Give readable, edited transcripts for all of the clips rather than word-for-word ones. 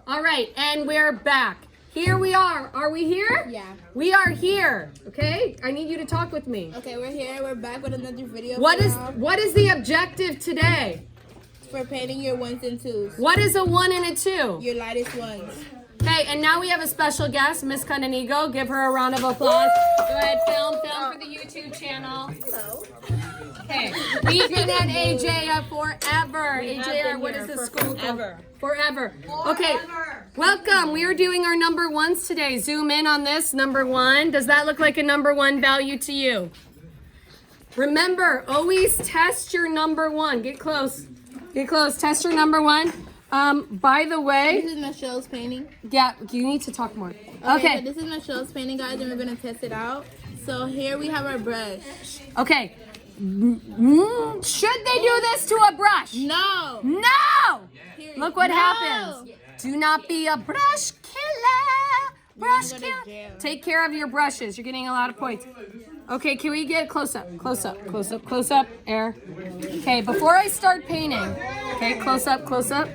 All right, and we're back. Here we are. Are we here? Yeah. We are here. Okay? I need you to talk with me. Okay, we're here. We're back with another video. What is the objective today? for painting your ones and twos? What is a 1 and a 2? Your lightest ones. Okay, and now we have a special guest, Miss Cananigo. Give her a round of applause. Go ahead, film for the YouTube channel. Hello. Okay, we've been at AJ forever. AJ, what is the school called? Forever. Okay, welcome. We are doing our number ones today. Zoom in on this, number 1. Does that look like a number 1 value to you? Remember, always test your number 1. Get close. Get close. Test your number 1. By the way, This is Michelle's painting. yeah, you need to talk more. So Okay. this is Michelle's painting, guys, and we're gonna test it out. So here we have our brush. Okay. Should they do this to a brush? No. No! Period. Look what No. happens. Do not be a brush killer. Brush You're gonna go to killer. jail. Take care of your brushes. You're getting a lot of points. Okay, can we get close up? Close up, close up, close up. Air. Okay, before I start painting. Okay, close up, close up.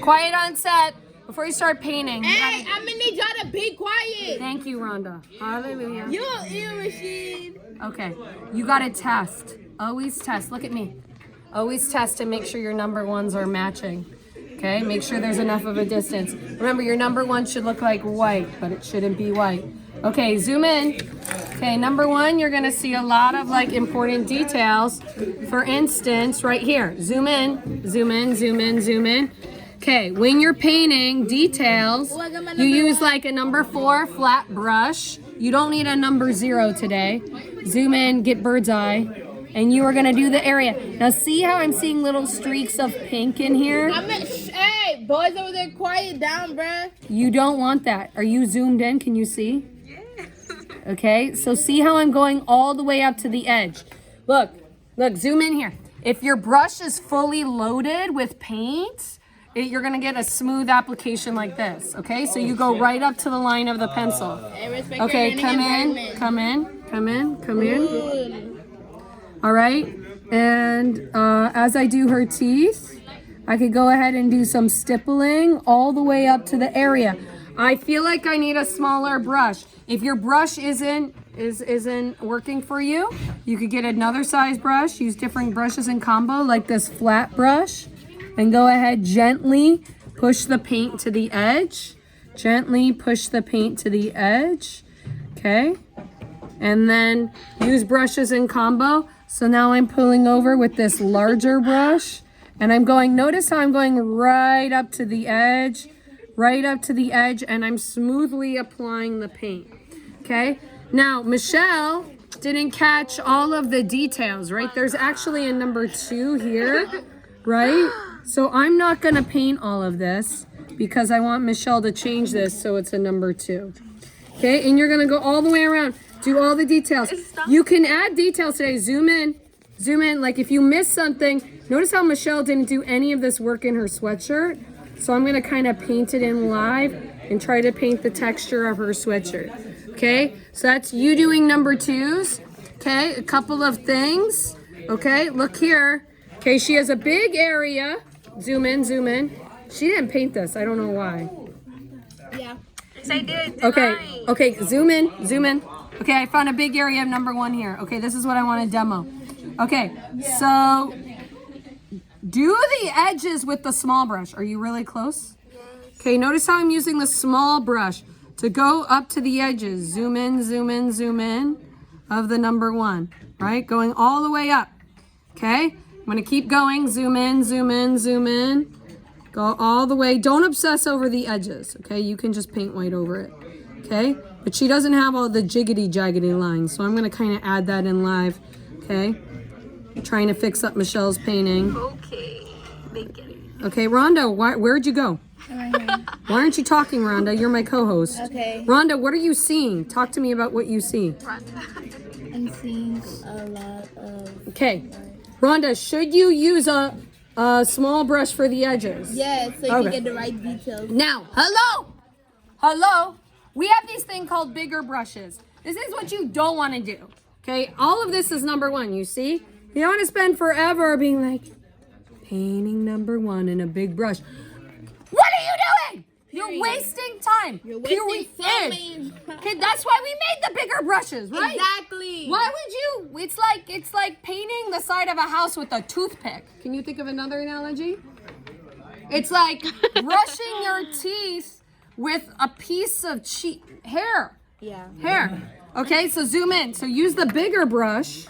Quiet on set. Before you start painting. Hey, I'm gonna need y'all to be quiet. Thank you, Rhonda. Hallelujah. You ear machine. Okay, you gotta test. Always test. Look at me. Always test and make sure your number ones are matching. Okay, make sure there's enough of a distance. Remember, your number 1 should look like white, but it shouldn't be white. Okay, zoom in. Okay, number 1, you're gonna see a lot of like important details. For instance, right here, zoom in, zoom in, zoom in, zoom in. Okay, when you're painting details, Oh, I got my you number use 1. like a number 4 flat brush. You don't need a number 0 today. Zoom in, get bird's eye, and you are gonna do the area. Now see how I'm seeing little streaks of pink in here? Hey, boys over there, quiet down, bruh. You don't want that. Are you zoomed in? Can you see? Okay, so see how I'm going all the way up to the edge. Look, zoom in here. If your brush is fully loaded with paint, you're gonna get a smooth application like this, okay? So you go right up to the line of the pencil. Hey, respect Okay, your come learning in, environment. come in, come in, come in. Good. All right, and as I do her teeth, I could go ahead and do some stippling all the way up to the area. I feel like I need a smaller brush. If your brush isn't working for you, you could get another size brush, use different brushes in combo, like this flat brush, and go ahead, gently push the paint to the edge. Gently push the paint to the edge, okay? And then use brushes in combo. So now I'm pulling over with this larger brush, and I'm going, notice how I'm going right up to the edge, and I'm smoothly applying the paint, okay? Now, Michelle didn't catch all of the details, right? There's actually a number 2 here, right? So I'm not gonna paint all of this because I want Michelle to change this so it's a number 2. Okay, and you're gonna go all the way around, do all the details. You can add details today, zoom in, like if you miss something, notice how Michelle didn't do any of this work in her sweatshirt. So I'm gonna kind of paint it in live and try to paint the texture of her sweatshirt. Okay, so that's you doing number 2s. Okay, a couple of things. Okay, look here. Okay, she has a big area. Zoom in, zoom in. She didn't paint this, I don't know why. Yeah. Okay, zoom in, zoom in. Okay, I found a big area of number 1 here. Okay, this is what I want to demo. Okay, so do the edges with the small brush. Are you really close? Okay, notice how I'm using the small brush to go up to the edges. Zoom in, zoom in, zoom in of the number 1, right? Going all the way up, okay? I'm gonna keep going, zoom in, zoom in, zoom in. Go all the way, don't obsess over the edges, okay? You can just paint white over it, okay? But she doesn't have all the jiggity-jaggedy lines, so I'm gonna kind of add that in live, okay? Trying to fix up Michelle's painting. Okay, bacon. Okay, Rhonda, where'd you go? Why aren't you talking, Rhonda? You're my co-host. Okay. Rhonda, what are you seeing? Talk to me about what you see. I'm seeing a lot of. Okay, Rhonda, should you use a small brush for the edges? Yeah, so you Okay. can get the right details. Now, hello. We have this thing called bigger brushes. This is what you don't want to do. Okay, all of this is number 1. You see, you don't want to spend forever being like painting number 1 in a big brush. What are you You're wasting time. You're wasting so Period. many. Okay, that's why we made the bigger brushes, right? Exactly. Why would you? It's like painting the side of a house with a toothpick. Can you think of another analogy? It's like brushing your teeth with a piece of hair. Yeah. Hair. Okay, so zoom in. So use the bigger brush.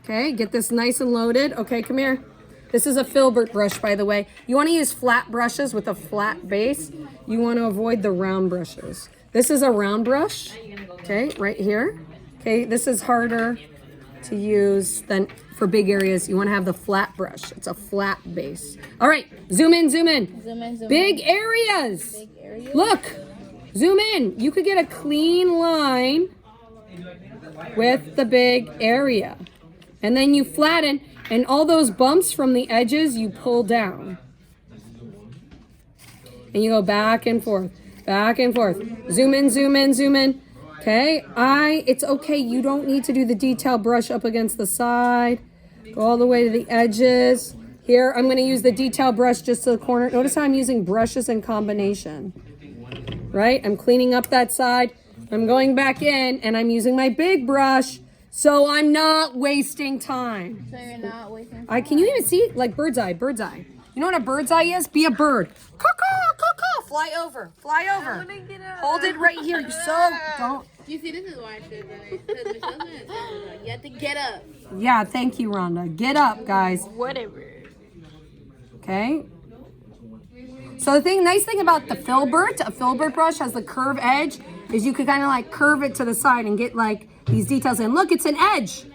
Okay, get this nice and loaded. Okay, come here. This is a filbert brush, by the way. You want to use flat brushes with a flat base. You want to avoid the round brushes. This is a round brush. Okay, right here. Okay, this is harder to use than for big areas. You want to have the flat brush. It's a flat base. All right, zoom in, zoom in. Zoom in, zoom Big areas. Big area. Look, zoom in. You could get a clean line with the big area. And then you flatten, and all those bumps from the edges, you pull down. And you go back and forth, back and forth. Zoom in, zoom in, zoom in. Okay, it's okay. You don't need to do the detail brush up against the side. Go all the way to the edges. Here, I'm gonna use the detail brush just to the corner. Notice how I'm using brushes in combination, right? I'm cleaning up that side. I'm going back in, and I'm using my big brush, so I'm not wasting time. So you're not wasting. Can you even see? Like bird's eye, bird's eye. You know what a bird's eye is? Be a bird. Caw-caw, caw-caw. Fly over, fly over. Hold it right here. So don't. You see, this is why I should have done it. Because Michelle's gonna say, you have to get up. Yeah, thank you, Rhonda. Get up, guys. Whatever. Okay. So the nice thing about a filbert brush has the curve edge, is you could kind of like curve it to the side and get like these details in. Look, it's an edge.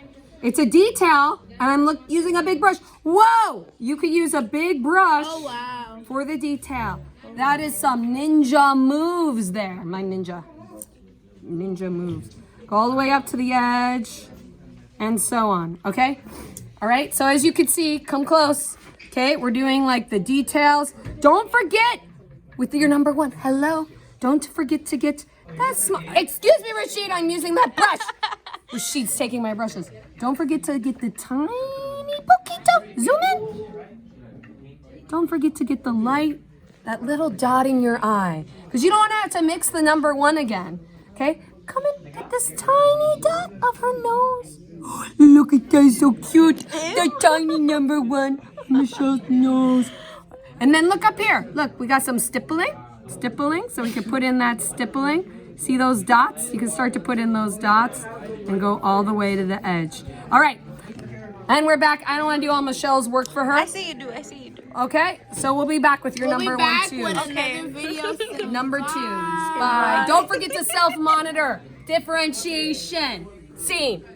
It's a detail, and I'm using a big brush. Whoa! You could use a big brush Oh, wow. for the detail. That is some ninja moves there. My ninja moves. Go all the way up to the edge, and so on. Okay? All right, so as you can see, come close. Okay, we're doing like the details. Don't forget, with your number one, hello, don't forget to get that small. Excuse me, Rashid, I'm using that brush. Rashid's taking my brushes. Don't forget to get the tiny poquito. Zoom in. Don't forget to get the light, that little dot in your eye. Because you don't want to have to mix the number one again. Okay? Come and get this tiny dot of her nose. Look at that, so cute. The tiny number one on Michelle's nose. And then look up here. Look, we got some stippling, so we can put in that stippling. See those dots? You can start to put in those dots and go all the way to the edge. All right, and we're back. I don't want to do all Michelle's work for her. I see you do. I see you do. Okay, so we'll be back with your We'll number be back one, with two. another video soon. Number twos. Bye. Don't forget to self-monitor. Differentiation. Scene.